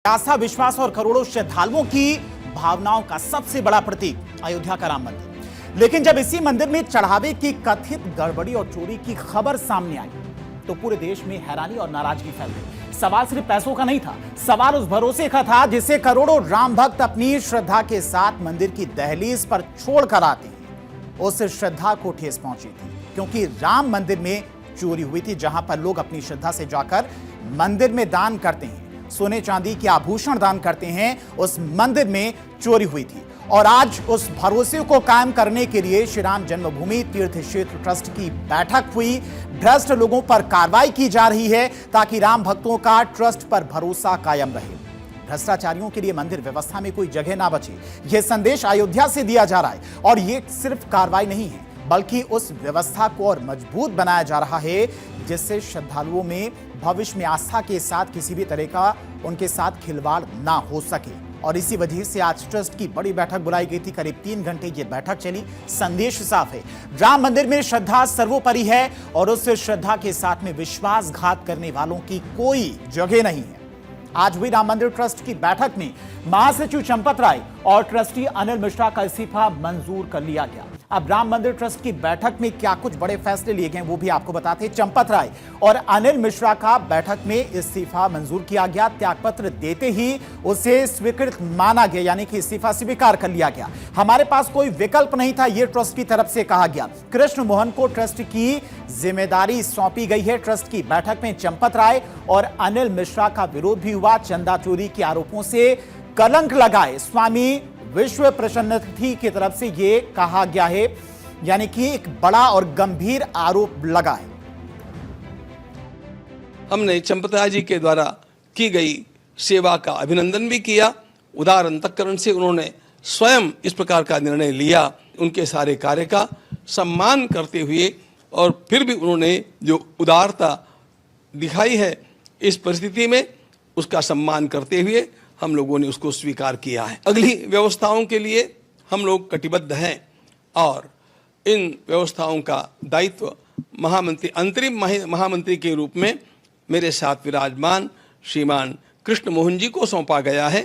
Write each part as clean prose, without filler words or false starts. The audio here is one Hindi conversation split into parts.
आस्था, विश्वास और करोड़ों श्रद्धालुओं की भावनाओं का सबसे बड़ा प्रतीक अयोध्या का राम मंदिर। लेकिन जब इसी मंदिर में चढ़ावे की कथित गड़बड़ी और चोरी की खबर सामने आई तो पूरे देश में हैरानी और नाराजगी फैल गई। सवाल सिर्फ पैसों का नहीं था, सवाल उस भरोसे का था जिसे करोड़ों राम भक्त अपनी श्रद्धा के साथ मंदिर की दहलीज पर छोड़कर आते हैं। उस श्रद्धा को ठेस पहुंची थी क्योंकि राम मंदिर में चोरी हुई थी। जहां पर लोग अपनी श्रद्धा से जाकर मंदिर में दान करते हैं, सोने चांदी के आभूषण दान करते हैं, उस मंदिर में चोरी हुई थी। और आज उस भरोसे को कायम करने के लिए श्री राम जन्मभूमि तीर्थ क्षेत्र ट्रस्ट की बैठक हुई। भ्रष्ट लोगों पर कार्रवाई की जा रही है ताकि राम भक्तों का ट्रस्ट पर भरोसा कायम रहे, भ्रष्टाचारियों के लिए मंदिर व्यवस्था में कोई जगह ना बचे। यह संदेश अयोध्या से दिया जा रहा है। और यह सिर्फ कार्रवाई नहीं है बल्कि उस व्यवस्था को और मजबूत बनाया जा रहा है जिससे श्रद्धालुओं में भविष्य में आस्था के साथ किसी भी तरह का उनके साथ खिलवाड़ ना हो सके। और इसी वजह से आज ट्रस्ट की बड़ी बैठक बुलाई गई थी। करीब 3 घंटे ये बैठक चली। संदेश साफ है, राम मंदिर में श्रद्धा सर्वोपरि है और उस श्रद्धा के साथ में विश्वासघात करने वालों की कोई जगह नहीं है। आज हुई राम मंदिर ट्रस्ट की बैठक में महासचिव चंपत राय और ट्रस्टी अनिल मिश्रा का इस्तीफा मंजूर कर लिया गया। अब राम मंदिर ट्रस्ट की बैठक में क्या कुछ बड़े फैसले लिए गए वो भी आपको बताते हैं। चंपत राय और अनिल मिश्रा का बैठक में इस्तीफा मंजूर किया गया। त्यागपत्र देते ही उसे स्वीकृत माना गया, यानी कि इस्तीफा स्वीकार कर लिया गया। हमारे पास कोई विकल्प नहीं था, यह ट्रस्ट की तरफ से कहा गया। कृष्ण मोहन को ट्रस्ट की जिम्मेदारी सौंपी गई है। ट्रस्ट की बैठक में चंपत राय और अनिल मिश्रा का विरोध भी हुआ। चंदा चोरी के आरोपों से कलंक लगाए स्वामी विश्व प्रसन्नथी की तरफ से यह कहा गया है, यानी कि एक बड़ा और गंभीर आरोप लगा है। हमने चंपतराय जी के द्वारा की गई सेवा का अभिनंदन भी किया। उदार अंतःकरण से उन्होंने स्वयं इस प्रकार का निर्णय लिया। उनके सारे कार्य का सम्मान करते हुए और फिर भी उन्होंने जो उदारता दिखाई है इस परिस्थिति में, उसका सम्मान करते हुए हम लोगों ने उसको स्वीकार किया है। अगली व्यवस्थाओं के लिए हम लोग कटिबद्ध हैं और इन व्यवस्थाओं का दायित्व महामंत्री, अंतरिम महामंत्री के रूप में मेरे साथ विराजमान श्रीमान कृष्ण मोहन जी को सौंपा गया है।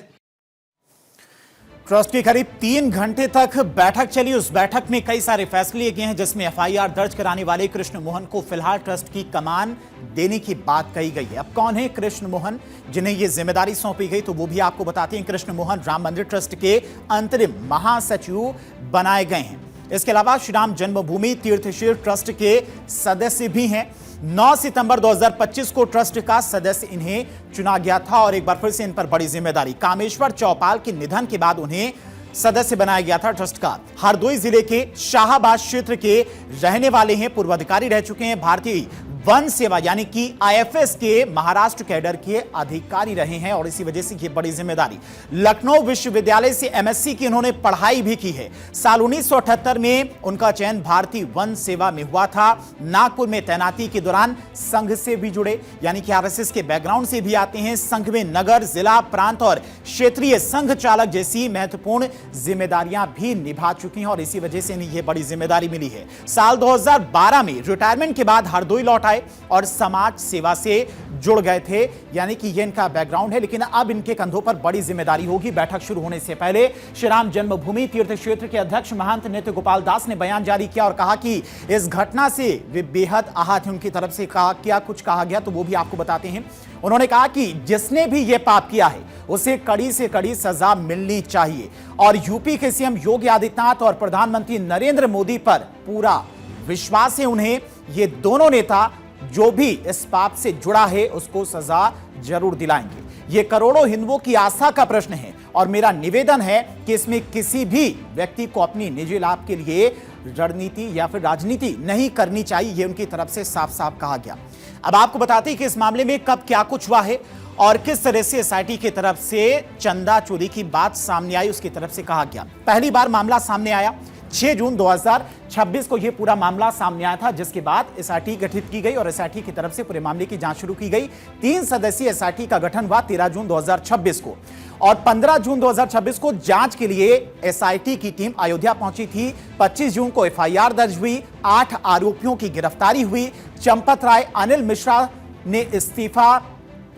ट्रस्ट की करीब 3 घंटे तक बैठक चली। उस बैठक में कई सारे फैसले लिए गए हैं जिसमें एफआईआर दर्ज कराने वाले कृष्ण मोहन को फिलहाल ट्रस्ट की कमान देने की बात कही गई है। अब कौन है कृष्ण मोहन जिन्हें यह जिम्मेदारी सौंपी गई, तो वो भी आपको बताते हैं। कृष्ण मोहन राम मंदिर ट्रस्ट के अंतरिम महासचिव बनाए गए हैं। इसके अलावा श्री राम जन्मभूमि तीर्थ क्षेत्र ट्रस्ट के सदस्य भी हैं। 9 सितंबर 2025 को ट्रस्ट का सदस्य इन्हें चुना गया था और एक बार फिर से इन पर बड़ी जिम्मेदारी। कामेश्वर चौपाल के निधन के बाद उन्हें सदस्य बनाया गया था ट्रस्ट का। हरदोई जिले के शाहबाद क्षेत्र के रहने वाले हैं, पूर्व अधिकारी रह चुके हैं। भारतीय वन सेवा यानी कि आईएफएस के महाराष्ट्र कैडर के अधिकारी रहे हैं और इसी वजह से ये बड़ी जिम्मेदारी। लखनऊ विश्वविद्यालय से एमएससी की इन्होंने पढ़ाई भी की है। साल 1978 में उनका चयन भारतीय वन सेवा में हुआ था। नागपुर में तैनाती के दौरान संघ से भी जुड़े, यानी कि आरएसएस के बैकग्राउंड से भी आते हैं। संघ में नगर, जिला, प्रांत और क्षेत्रीय संघ चालक जैसी महत्वपूर्ण जिम्मेदारियां भी निभा चुकी हैं और इसी वजह से इन्हें यह बड़ी जिम्मेदारी मिली है। साल 2012 में रिटायरमेंट के बाद हरदोई लौट और समाज सेवा से जुड़ गए थे, यानी कि ये इनका बैकग्राउंड है। लेकिन अब इनके कंधों पर बड़ी जिम्मेदारी होगी। बैठक शुरू होने से पहले श्री राम जन्मभूमि तीर्थ क्षेत्र के अध्यक्ष महंत नित्य गोपाल दास ने बयान जारी किया और कहा कि इस घटना से वे बेहद आहत हैं। उनकी तरफ से क्या कुछ कहा गया तो वो भी आपको बताते हैं। उन्होंने कहा कि जिसने भी ये पाप किया है उसे कड़ी से कड़ी सजा मिलनी चाहिए और यूपी के सीएम योगी आदित्यनाथ और प्रधानमंत्री नरेंद्र मोदी पर पूरा विश्वास है। उन्हें ये दोनों नेता जो भी इस पाप से जुड़ा है उसको सजा जरूर दिलाएंगे। ये करोड़ों हिंदुओं की आस्था का प्रश्न है और मेरा निवेदन है कि इसमें किसी भी व्यक्ति को अपनी निजी लाभ के लिए रणनीति या फिर राजनीति नहीं करनी चाहिए। ये उनकी तरफ से साफ साफ कहा गया। अब आपको बताते हैं कि इस मामले में कब क्या कुछ हुआ है और किस तरह से एसआईटी की तरफ से चंदा चोरी की बात सामने आई, उसकी तरफ से कहा गया। पहली बार मामला सामने आया 6 जून 2026 को यह पूरा मामला सामने आया था, जिसके बाद एसआईटी गठित की गई और एसआईटी की तरफ से पूरे मामले की जांच शुरू की गई। 3 सदस्यीय एसआईटी का गठन हुआ 13 जून 2026 को और 15 जून 2026 को जांच के लिए एसआईटी की टीम अयोध्या पहुंची थी। 25 जून को एफआईआर दर्ज हुई, 8 आरोपियों की गिरफ्तारी हुई। चंपत राय, अनिल मिश्रा ने इस्तीफा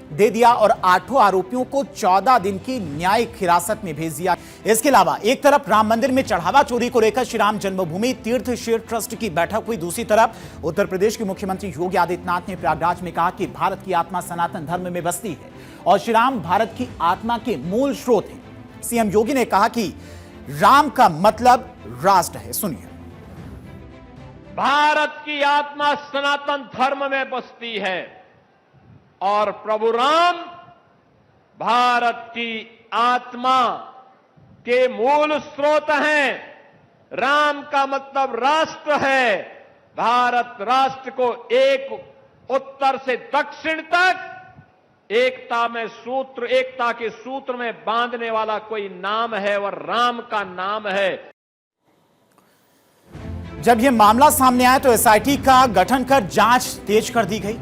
दे दिया और 8 आरोपियों को 14 दिन की न्यायिक हिरासत में भेज दिया। इसके अलावा एक तरफ राम मंदिर में चढ़ावा चोरी को लेकर श्री राम जन्मभूमि तीर्थ क्षेत्र ट्रस्ट की बैठक हुई, दूसरी तरफ उत्तर प्रदेश के मुख्यमंत्री योगी आदित्यनाथ ने प्रयागराज में कहा कि भारत की आत्मा सनातन धर्म में बसती है और श्री राम भारत की आत्मा के मूल स्रोत हैं। सीएम योगी ने कहा कि राम का मतलब राष्ट्र है। सुनिए। भारत की आत्मा सनातन धर्म में बसती है और प्रभु राम भारत की आत्मा के मूल स्रोत हैं। राम का मतलब राष्ट्र है। भारत राष्ट्र को एक उत्तर से दक्षिण तक एकता के सूत्र में बांधने वाला कोई नाम है और राम का नाम है। जब यह मामला सामने आया तो एसआईटी का गठन कर जांच तेज कर दी गई।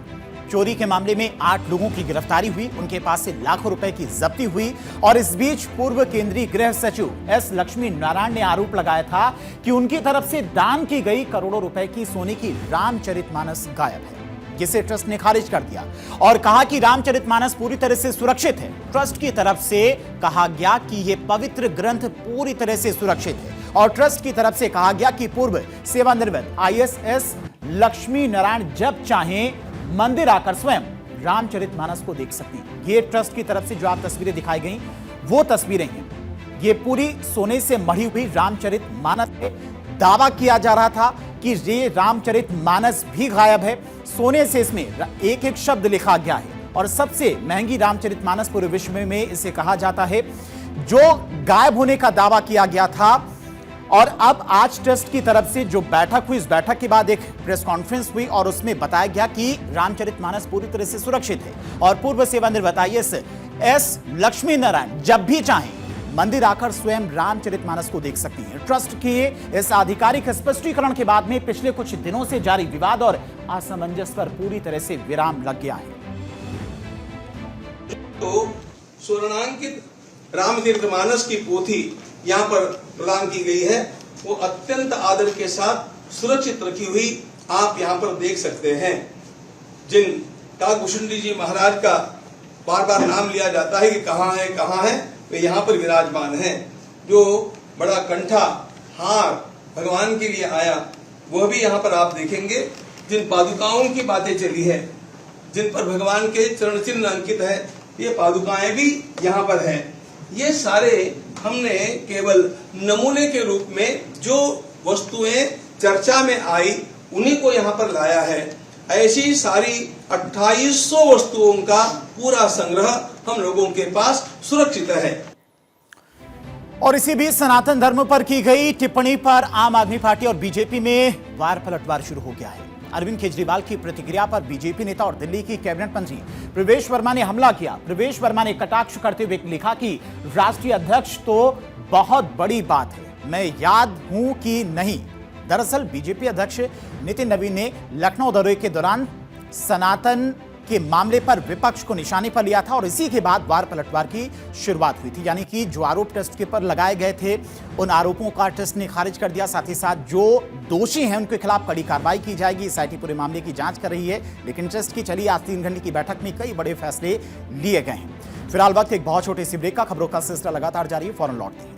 चोरी के मामले में 8 लोगों की गिरफ्तारी हुई, उनके पास से लाखों रुपए की जब्ती हुई और इस बीच पूर्व केंद्रीय गृह सचिव एस लक्ष्मी नारायण ने आरोप लगाया था कि उनकी तरफ से दान की गई करोड़ों रुपए की सोने की रामचरितमानस गायब है, जिसे ट्रस्ट ने खारिज कर दिया और कहा कि रामचरितमानस पूरी तरह से सुरक्षित है। ट्रस्ट की तरफ से कहा गया कि यह पवित्र ग्रंथ पूरी तरह से सुरक्षित है और ट्रस्ट की तरफ से कहा गया कि पूर्व सेवानिवृत्त आईएएस लक्ष्मी नारायण जब चाहें मंदिर आकर स्वयं रामचरितमानस को देख सकती हैं। ये ट्रस्ट की तरफ से जो आप तस्वीरें दिखाई गई वो तस्वीरें हैं। ये पूरी सोने से मढ़ी हुई रामचरितमानस है। दावा किया जा रहा था कि ये रामचरितमानस भी गायब है। सोने से इसमें एक एक शब्द लिखा गया है और सबसे महंगी रामचरितमानस पूरे विश्व में इसे कहा जाता है, जो गायब होने का दावा किया गया था। और अब आज ट्रस्ट की तरफ से जो बैठक हुई, इस बैठक के बाद एक प्रेस कॉन्फ्रेंस हुई और उसमें बताया गया कि रामचरितमानस पूरी तरह से सुरक्षित है और पूर्व सेवानिवृत्त आईएएस एस लक्ष्मी नारायण जब भी चाहें मंदिर आकर स्वयं रामचरितमानस को देख सकती हैं। ट्रस्ट के इस आधिकारिक स्पष्टीकरण के बाद में पिछले कुछ दिनों से जारी विवाद और असमंजस पर पूरी तरह से विराम लग गया है। तो स्वर्णांकित रामचरितमानस की पोथी यहाँ पर प्रदान की गई है, वो अत्यंत आदर के साथ सुरक्षित रखी हुई आप यहाँ पर देख सकते हैं। जिन काकभूषणी जी महाराज का बार बार नाम लिया जाता है कि कहाँ है, वे यहाँ पर विराजमान हैं। जो बड़ा कंठा हार भगवान के लिए आया वह भी यहाँ पर आप देखेंगे। जिन पादुकाओं की बातें चली है, जिन पर भगवान के चरण चिन्ह अंकित है, ये पादुकाएं भी यहाँ पर है। ये सारे हमने केवल नमूने के रूप में जो वस्तुएं चर्चा में आई उन्हीं को यहाँ पर लाया है। ऐसी सारी 2800 वस्तुओं का पूरा संग्रह हम लोगों के पास सुरक्षित है। और इसी बीच सनातन धर्म पर की गई टिप्पणी पर आम आदमी पार्टी और बीजेपी में वार पलटवार शुरू हो गया है। अरविंद केजरीवाल की प्रतिक्रिया पर बीजेपी नेता और दिल्ली की कैबिनेट मंत्री प्रवेश वर्मा ने हमला किया। प्रवेश वर्मा ने कटाक्ष करते हुए लिखा कि राष्ट्रीय अध्यक्ष तो बहुत बड़ी बात है, मैं याद हूं कि नहीं। दरअसल बीजेपी अध्यक्ष नितिन नवीन ने लखनऊ दौरे के दौरान सनातन के मामले पर विपक्ष को निशाने पर लिया था और इसी के बाद वार पलटवार की शुरुआत हुई थी। यानी कि जो आरोप ट्रस्ट के ऊपर लगाए गए थे उन आरोपों का ट्रस्ट ने खारिज कर दिया। साथ ही साथ जो दोषी हैं उनके खिलाफ कड़ी कार्रवाई की जाएगी। एसआईटी पूरे मामले की जांच कर रही है, लेकिन ट्रस्ट की चली आज 3 घंटे की बैठक में कई बड़े फैसले लिए गए हैं। फिलहाल वक्त एक बहुत छोटे सी ब्रेक का। खबरों का सिलसिला लगातार जारी है, फौरन लौटते हैं।